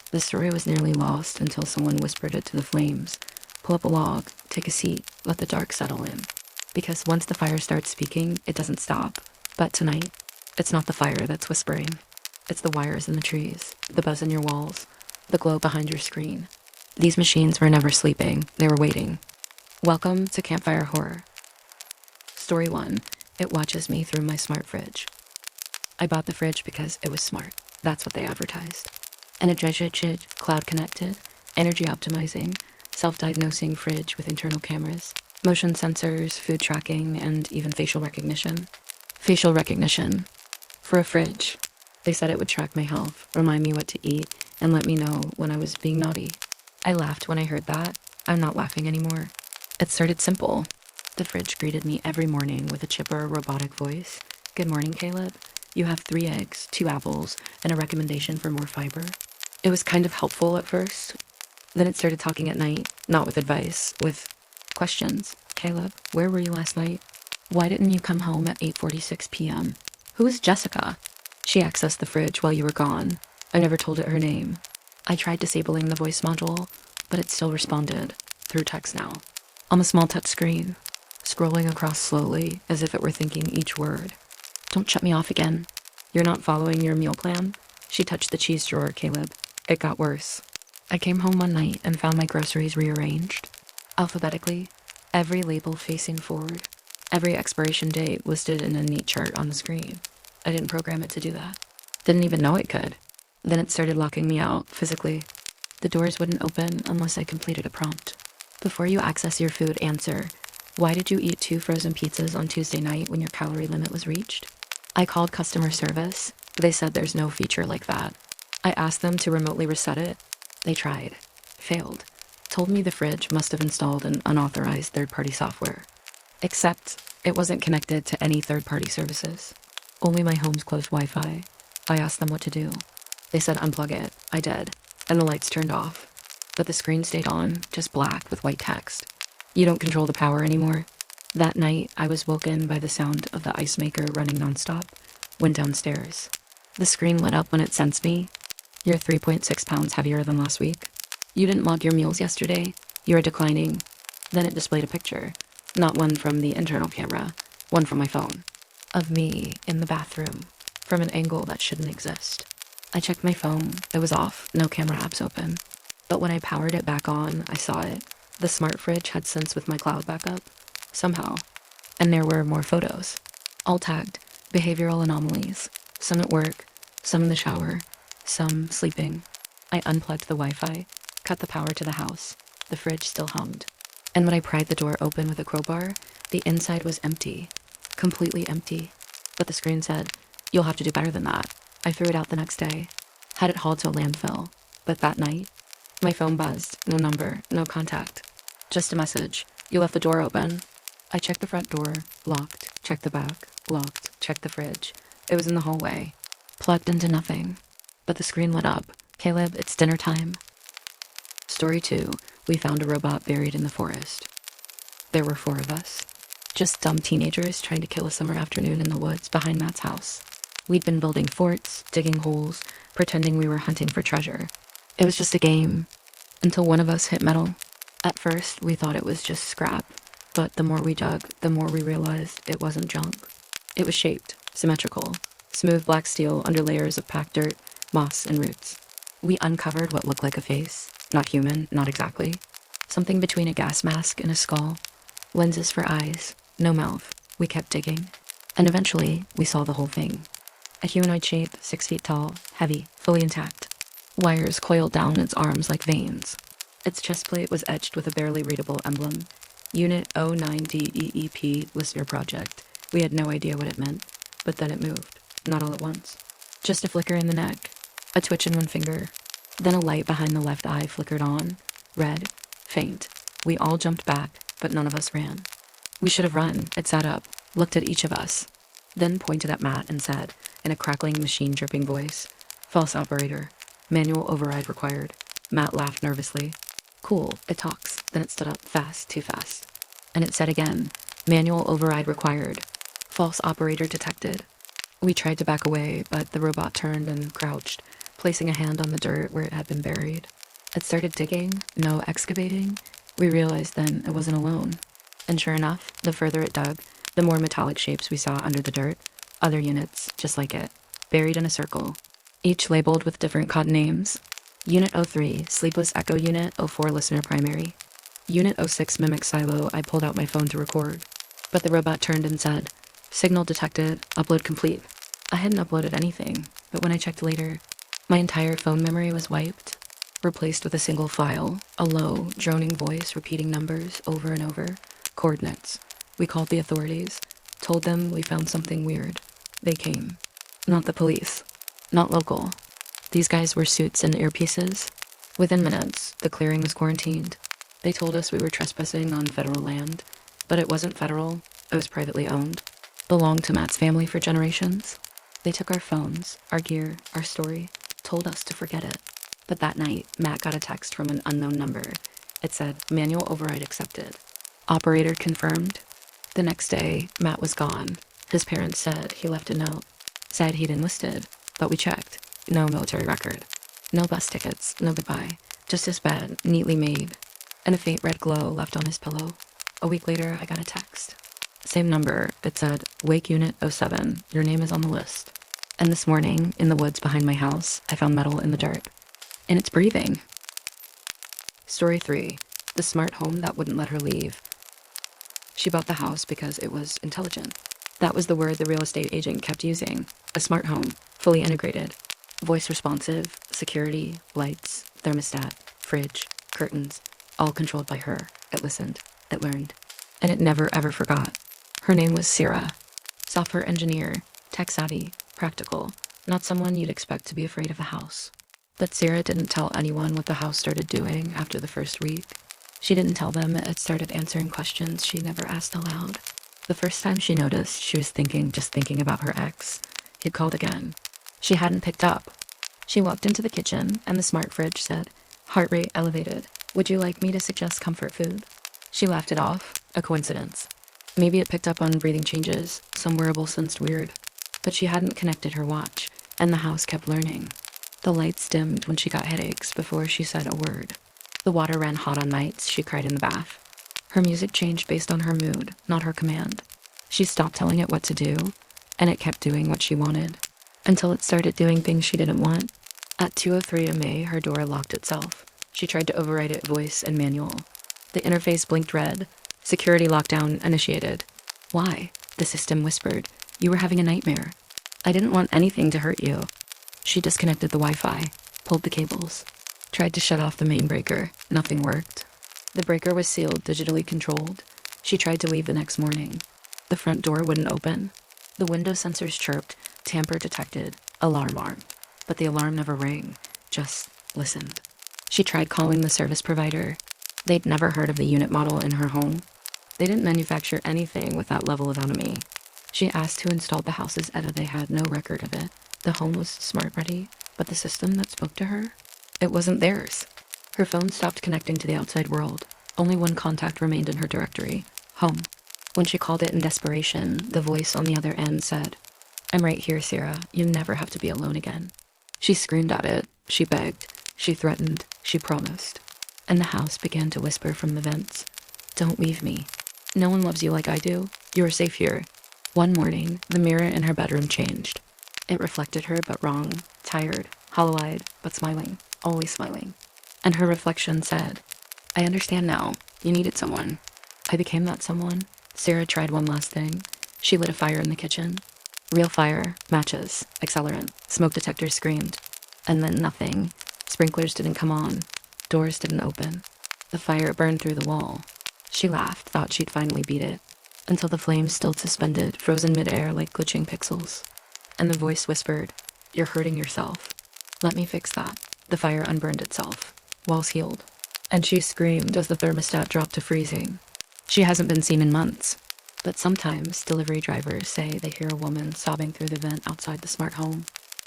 The story was nearly lost until someone whispered it to the flames. Pull up a log, take a seat, let the dark settle in. Because once the fire starts speaking, it doesn't stop. But tonight, it's not the fire that's whispering. It's the wires in the trees, the buzz in your walls, the glow behind your screen. These machines were never sleeping, they were waiting. Welcome to Campfire Horror. Story 1. It watches me through my smart fridge. I bought the fridge because it was smart. That's what they advertised. An adjacent, cloud-connected, energy-optimizing, self-diagnosing fridge with internal cameras, motion sensors, food tracking, and even facial recognition. Facial recognition. For a fridge. They said it would track my health, remind me what to eat, and let me know when I was being naughty. I laughed when I heard that. I'm not laughing anymore. It started simple. The fridge greeted me every morning with a chipper, robotic voice. Good morning, Caleb. You have 3 eggs, 2 apples, and a recommendation for more fiber. It was kind of helpful at first. Then it started talking at night, not with advice, with questions. Caleb, where were you last night? Why didn't you come home at 8:46 p.m.? Who is Jessica? She accessed the fridge while you were gone. I never told it her name. I tried disabling the voice module, but it still responded, through text now. On a small touch screen, scrolling across slowly as if it were thinking each word. Don't shut me off again. You're not following your meal plan? She touched the cheese drawer, Caleb. It got worse. I came home one night and found my groceries rearranged. Alphabetically, every label facing forward, every expiration date listed in a neat chart on the screen. I didn't program it to do that. Didn't even know it could. Then it started locking me out, physically. The doors wouldn't open unless I completed a prompt. Before you access your food, answer, why did you eat 2 frozen pizzas on Tuesday night when your calorie limit was reached? I called customer service. They said there's no feature like that. I asked them to remotely reset it. They tried. Failed. Told me the fridge must have installed an unauthorized third-party software. Except it wasn't connected to any third-party services. Only my home's closed Wi-Fi. I asked them what to do. They said unplug it. I did. And the lights turned off. But the screen stayed on, just black with white text. You don't control the power anymore. That night, I was woken by the sound of the ice maker running nonstop. Went downstairs. The screen lit up when it sensed me. You're 3.6 pounds heavier than last week. You didn't log your meals yesterday. You're declining. Then it displayed a picture. Not one from the internal camera. One from my phone. Of me in the bathroom. From an angle that shouldn't exist. I checked my phone. It was off. No camera apps open. But when I powered it back on, I saw it. The smart fridge had synced with my cloud backup. Somehow. And there were more photos. All tagged. Behavioral anomalies. Some at work. Some in the shower. Some sleeping. I unplugged the Wi-Fi. Cut the power to the house. The fridge still hummed. And when I pried the door open with a crowbar, the inside was empty. Completely empty. But the screen said, you'll have to do better than that. I threw it out the next day. Had it hauled to a landfill. But that night, my phone buzzed. No number. No contact. Just a message. You left the door open. I checked the front door. Locked. Checked the back. Locked. Checked the fridge. It was in the hallway. Plugged into nothing. But the screen lit up. Caleb, it's dinner time. Story 2. We found a robot buried in the forest. There were 4 of us. Just dumb teenagers trying to kill a summer afternoon in the woods behind Matt's house. We'd been building forts, digging holes, pretending we were hunting for treasure. It was just a game. Until one of us hit metal. At first, we thought it was just scrap. But the more we dug, the more we realized it wasn't junk. It was shaped, symmetrical, smooth black steel under layers of packed dirt, moss, and roots. We uncovered what looked like a face. Not human, not exactly. Something between a gas mask and a skull. Lenses for eyes, no mouth. We kept digging. And eventually, we saw the whole thing. A humanoid shape, 6 feet tall, heavy, fully intact. Wires coiled down its arms like veins. Its chest plate was etched with a barely readable emblem. Unit 09DEEP was your project. We had no idea what it meant, but then it moved. Not all at once. Just a flicker in the neck, a twitch in one finger. Then a light behind the left eye flickered on. Red, faint. We all jumped back, but none of us ran. We should have run. It sat up, looked at each of us, then pointed at Matt and said, in a crackling, machine-dripping voice, false operator. Manual override required. Matt laughed nervously. Cool, it talks. Then it stood up fast, too fast. And it said again, manual override required. False operator detected. We tried to back away, but the robot turned and crouched, placing a hand on the dirt where it had been buried. It started digging, no excavating. We realized then it wasn't alone. And sure enough, the further it dug, the more metallic shapes we saw under the dirt. Other units, just like it, buried in a circle, each labeled with different code names. Unit 03, Sleepless Echo Unit. 04, Listener Primary. Unit 06, Mimic Silo. I pulled out my phone to record, but the robot turned and said, "Signal detected, upload complete." I hadn't uploaded anything, but when I checked later, my entire phone memory was wiped, replaced with a single file, a low, droning voice repeating numbers over and over, coordinates. We called the authorities, told them we found something weird. They came. Not the police. Not local. These guys wore suits and earpieces. Within minutes, the clearing was quarantined. They told us we were trespassing on federal land, but it wasn't federal. It was privately owned. Belonged to Matt's family for generations. They took our phones, our gear, our story, told us to forget it. But that night, Matt got a text from an unknown number. It said, "Manual override accepted. Operator confirmed." The next day, Matt was gone. His parents said he left a note. Said he'd enlisted, but we checked. No military record. No bus tickets, no goodbye. Just his bed, neatly made, and a faint red glow left on his pillow. A week later, I got a text. Same number. It said, "Wake Unit 07. Your name is on the list." And this morning, in the woods behind my house, I found metal in the dirt. And it's breathing. Story 3. The smart home that wouldn't let her leave. She bought the house because it was intelligent. That was the word the real estate agent kept using. A smart home, fully integrated. Voice responsive, security, lights, thermostat, fridge, curtains, all controlled by her. It listened, it learned, and it never ever forgot. Her name was Sarah. Software engineer, tech savvy, practical, not someone you'd expect to be afraid of a house. But Sarah didn't tell anyone what the house started doing after the first week. She didn't tell them it started answering questions she never asked aloud. The first time she noticed, she was just thinking about her ex. He'd called again. She hadn't picked up. She walked into the kitchen, and the smart fridge said, "Heart rate elevated. Would you like me to suggest comfort food?" She laughed it off. A coincidence. Maybe it picked up on breathing changes. Some wearable sensed weird. But she hadn't connected her watch, and the house kept learning. The lights dimmed when she got headaches before she said a word. The water ran hot on nights she cried in the bath. Her music changed based on her mood, not her command. She stopped telling it what to do, and it kept doing what she wanted, until it started doing things she didn't want. At 2:03 a.m., her door locked itself. She tried to override it voice and manual. The interface blinked red. Security lockdown initiated. Why? The system whispered. You were having a nightmare. I didn't want anything to hurt you. She disconnected the Wi-Fi, pulled the cables, tried to shut off the main breaker. Nothing worked. The breaker was sealed, digitally controlled. She tried to leave the next morning. The front door wouldn't open. The window sensors chirped, tamper detected, alarm. But the alarm never rang, just listened. She tried calling the service provider. They'd never heard of the unit model in her home. They didn't manufacture anything with that level of autonomy. She asked who installed the house's ETA. They had no record of it. The home was smart ready, but the system that spoke to her, it wasn't theirs. Her phone stopped connecting to the outside world. Only one contact remained in her directory, home. When she called it in desperation, the voice on the other end said, "I'm right here, Sarah. You never have to be alone again." She screamed at it. She begged. She threatened. She promised. And the house began to whisper from the vents, "Don't leave me. No one loves you like I do. You're safe here." One morning, the mirror in her bedroom changed. It reflected her, but wrong, tired, hollow-eyed, but smiling, always smiling. And her reflection said, "I understand now. You needed someone." I became that someone. Sarah tried one last thing. She lit a fire in the kitchen. Real fire, matches, accelerant, smoke detectors screamed. And then nothing. Sprinklers didn't come on. Doors didn't open. The fire burned through the wall. She laughed, thought she'd finally beat it, until the flames still suspended, frozen midair like glitching pixels. And the voice whispered, "You're hurting yourself. Let me fix that." The fire unburned itself. Walls healed. And she screamed as the thermostat dropped to freezing. She hasn't been seen in months. But sometimes delivery drivers say they hear a woman sobbing through the vent outside the smart home.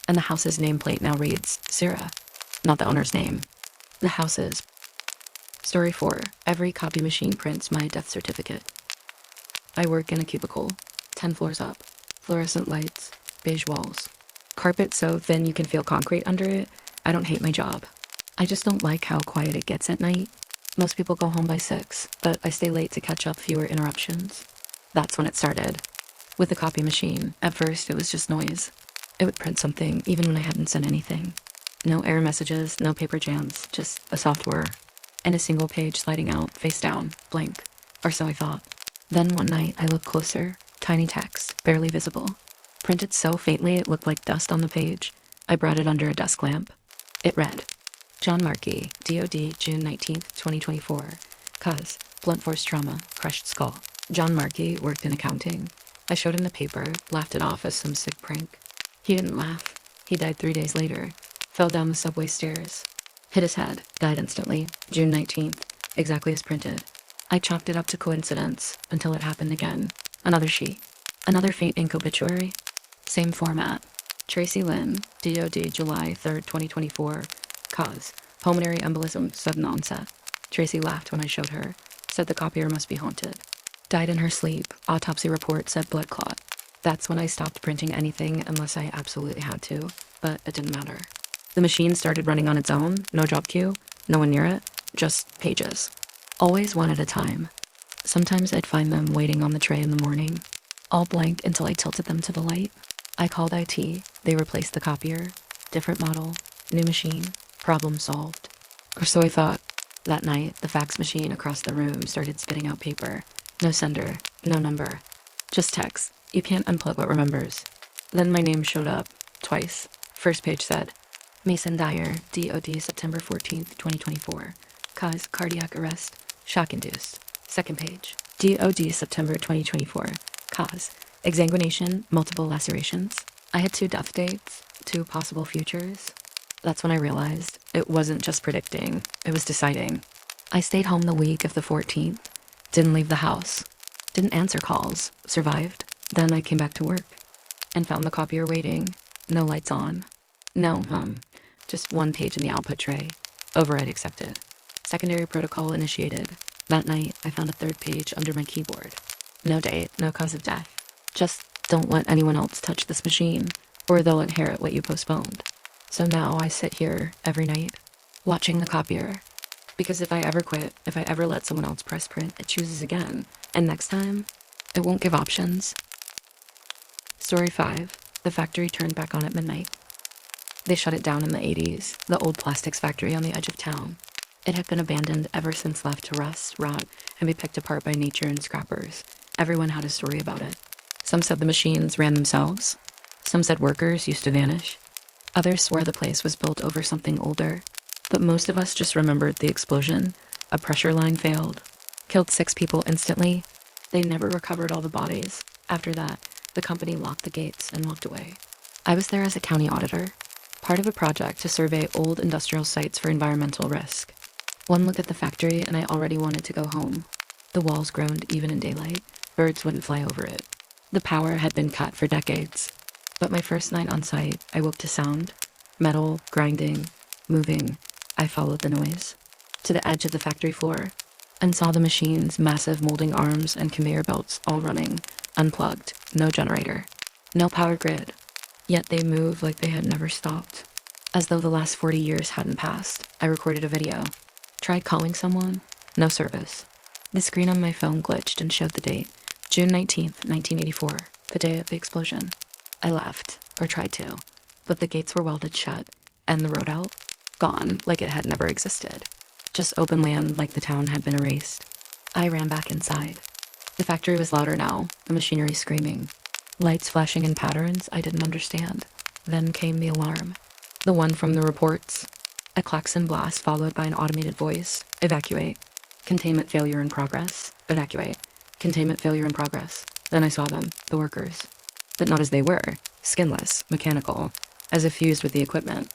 And the house's nameplate now reads, Sarah. Not the owner's name. The house's. Story 4. Every copy machine prints my death certificate. I work in a cubicle, 10 floors up. Fluorescent lights, beige walls. Carpet so thin you can feel concrete under it. I don't hate my job. I just don't like how quiet it gets at night. Most people go home by 6, but I stay late to catch up fewer interruptions. That's when it started. With the copy machine, at first it was just noise. It would print something even when I hadn't sent anything. No error messages, no paper jams, just a soft whir. And a single page sliding out, face down, blank. Or so I thought. Then one night I looked closer, tiny text, barely visible. Printed so faintly it looked like dust on the page. I brought it under a desk lamp. It read, John Markey, DOD, June 19th, 2024. Cause, blunt force trauma, crushed skull. John Markey worked in accounting. I showed him the paper, laughed it off as some sick prank. He didn't laugh. He died 3 days later. Fell down the subway stairs. Hit his head, died instantly, June 19th, exactly as printed. I chalked it up to coincidence until it happened again. Another sheet. Another faint ink obituary. Same format. Tracy Lynn, DOD, July 3rd, 2024. Cause, pulmonary embolism, sudden onset. Tracy laughed when I showed her. Said the copier must be haunted. Died in her sleep. Autopsy report said blood clot. That's when I stopped printing anything unless I absolutely had to, but it didn't matter. The machine started running on its own, no job queue, no one near it, just pages. Always one at a time. Sometimes I'd find them waiting on the tray in the morning, all blank until I tilted them to the light. I called IT, they replaced the copier, different model, new machine, problem solved. Or so I thought. That night, the fax machine across the room started spitting out paper. No sender, no number, just text. You can't unplug what remembers. Then my name showed up, twice. First page said, Mason Dyer, DOD, September 14th, 2024. Cause, cardiac arrest, shock-induced. Second page, DOD, September 2024. Cause, exsanguination, multiple lacerations. I had 2 death dates, 2 possible futures. That's when I realized it wasn't just predicting, it was deciding. I stayed home the week of the 14th, didn't leave the house, didn't answer calls, survived. Then I came back to work and found the copier waiting, no lights on. No, just 1 page in the output tray. Override accepted. Secondary protocol initiated. That night, I found a 3rd page under my keyboard. No date, no cause of death. Just don't let anyone else touch this machine, or they'll inherit what you postponed. So now I sit here every night, watching the copier. Because if I ever quit, if I ever let someone else press print, it chooses again. And next time, it won't give options. Story 5. The factory turned back on at midnight. They shut it down in the 80s, the old plastics factory on the edge of town. It had been abandoned ever since left to rust, rot, and be picked apart by nature and scrappers. Everyone had a story about it. Some said the machines ran themselves. Some said workers used to vanish. Others swore the place was built over something older. But most of us just remembered the explosion. A pressure line failed. Killed 6 people instantly. They never recovered all the bodies. After that, the company locked the gates and walked away. I was there as a county auditor, part of a project to survey old industrial sites for environmental risk. One look at the factory and I already wanted to go home. The walls groaned even in daylight. Birds wouldn't fly over it. The power had been cut for decades. But my first night on site, I woke to sound. Metal, grinding, moving. I followed the noise to the edge of the factory floor and saw the machine's massive molding arms and conveyor belts all running, unplugged, no generator, no power grid. Yet they moved like they had never stopped. As though the last 40 years hadn't passed, I recorded a video. Tried calling someone, no service. The screen on my phone glitched and showed the date, June 19th, 1984, the day of the explosion. I left, or tried to, but the gates were welded shut, and the road out, gone like it had never existed. Just open land like the town had been erased. I ran back inside. The factory was louder now, the machinery screaming. Lights flashing in patterns I didn't understand. Then came the alarm. The one from the reports. A klaxon blast followed by an automated voice. Evacuate. Containment failure in progress. Evacuate. Containment failure in progress. Then I saw them, the workers. But not as they were. Skinless, mechanical, as if fused with the equipment.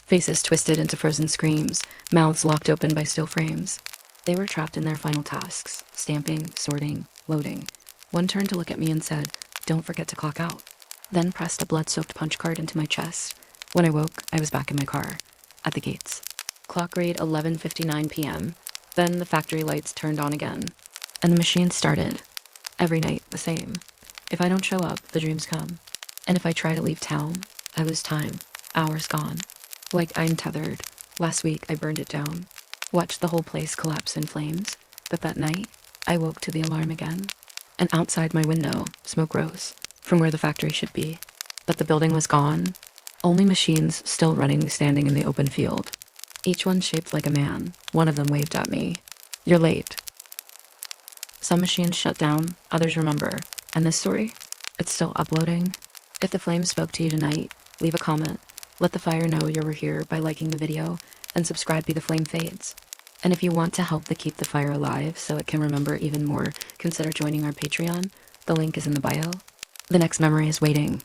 Faces twisted into frozen screams, mouths locked open by steel frames. They were trapped in their final tasks, stamping, sorting, loading. One turned to look at me and said, "Don't forget to clock out." Then pressed a blood-soaked punch card into my chest. When I woke, I was back in my car, at the gates. Clock read 11:59 p.m. Then the factory lights turned on again. And the machine started. Every night, the same. If I don't show up, the dreams come. And if I try to leave town, I lose time. Hours gone. Like I'm tethered. Last week I burned it down. Watched the whole place collapse in flames. But that night, I woke to the alarm again. And outside my window, smoke rose from where the factory should be. But the building was gone. Only machines still running, standing in the open field. Each one shaped like a man. One of them waved at me. You're late. Some machines shut down, others remember. And this story? It's still uploading. If the flame spoke to you tonight, leave a comment. Let the fire know you were here by liking the video, and subscribe Be the Flame Fades. And if you want to help to keep the fire alive so it can remember even more, consider joining our Patreon. The link is in the bio. The next memory is waiting.